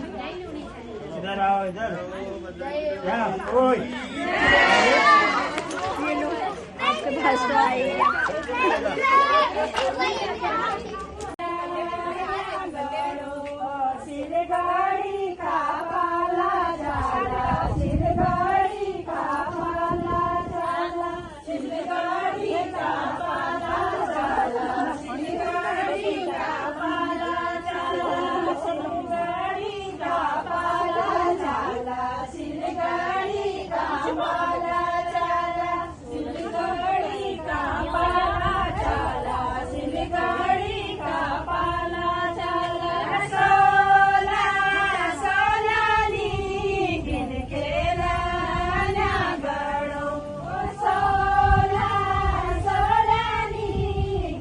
इधर आओ इधर ओए आपके पास तो आई सिरगाड़ी का पाला जाला सिरगाड़ी का पाला जाला सिरगाड़ी का पाला जाला सिरगाड़ी का पाला जाला सिरगाड़ी का पाला जाला सिरगाड़ी का पाला जाला सिरगाड़ी का पाला जाला सिरगाड़ी का पाला जाला सोला सोलानी गिन केला ना गड़ो सोला सोलानी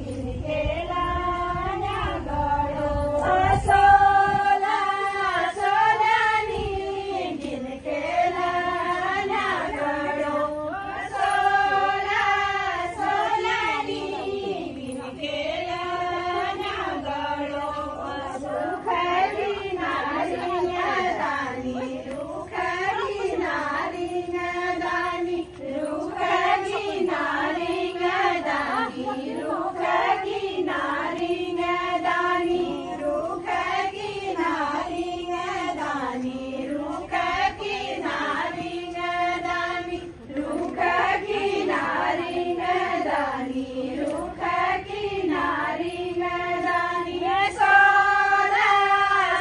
गिन केला ना गड़ो सोला सोलानी गिन केला ना गड़ो सोला सोलानी गिन केला ना गड़ो सुखरी नारिया दानी रुखरी नारिया दानी रुखरी नारिया दानी रुखरी नारिया दानी रुखरी नारिया दानी रुखरी नारिया दानी रुखरी नारिया दानी रुखरी नारिया दानी सोला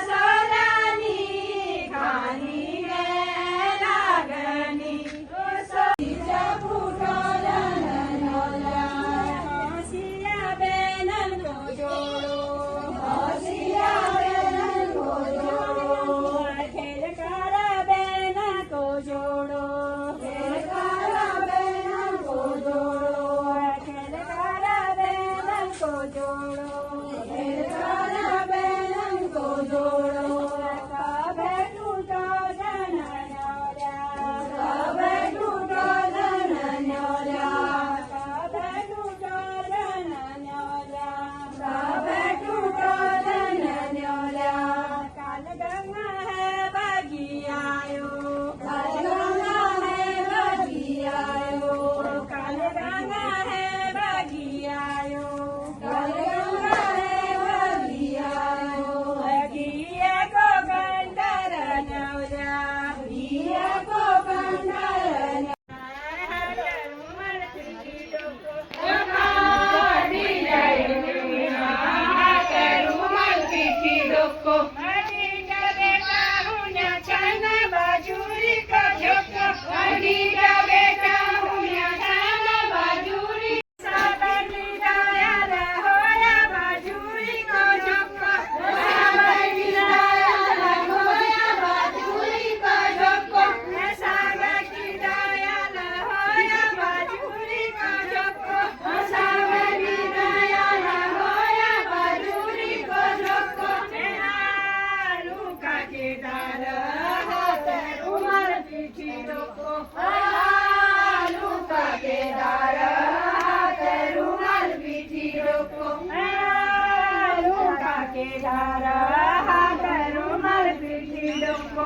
सोलानी खानी में लागनी सोला फूटोला ननोला हसिया बेनन को जोड़ो हसिया बेनन को जोड़ो खेल करा बेनन को जोड़ो खेल करा बेनन को जोड़ो खेल करा बेनन को जोड़ो खेल करा बेनन को जोड़ो कबे टूटो जननोला कबे टूटो जननोला कबे टूटो जननोला कबे टूटो जननोला काल गंगा है बगियायो काल गंगा है बगियायो काल गंगा है बगियायो काल गंगा है बगियायो बगिया को गंडर नौला बगिया को गंडर के धारा करू मर पीठी डोको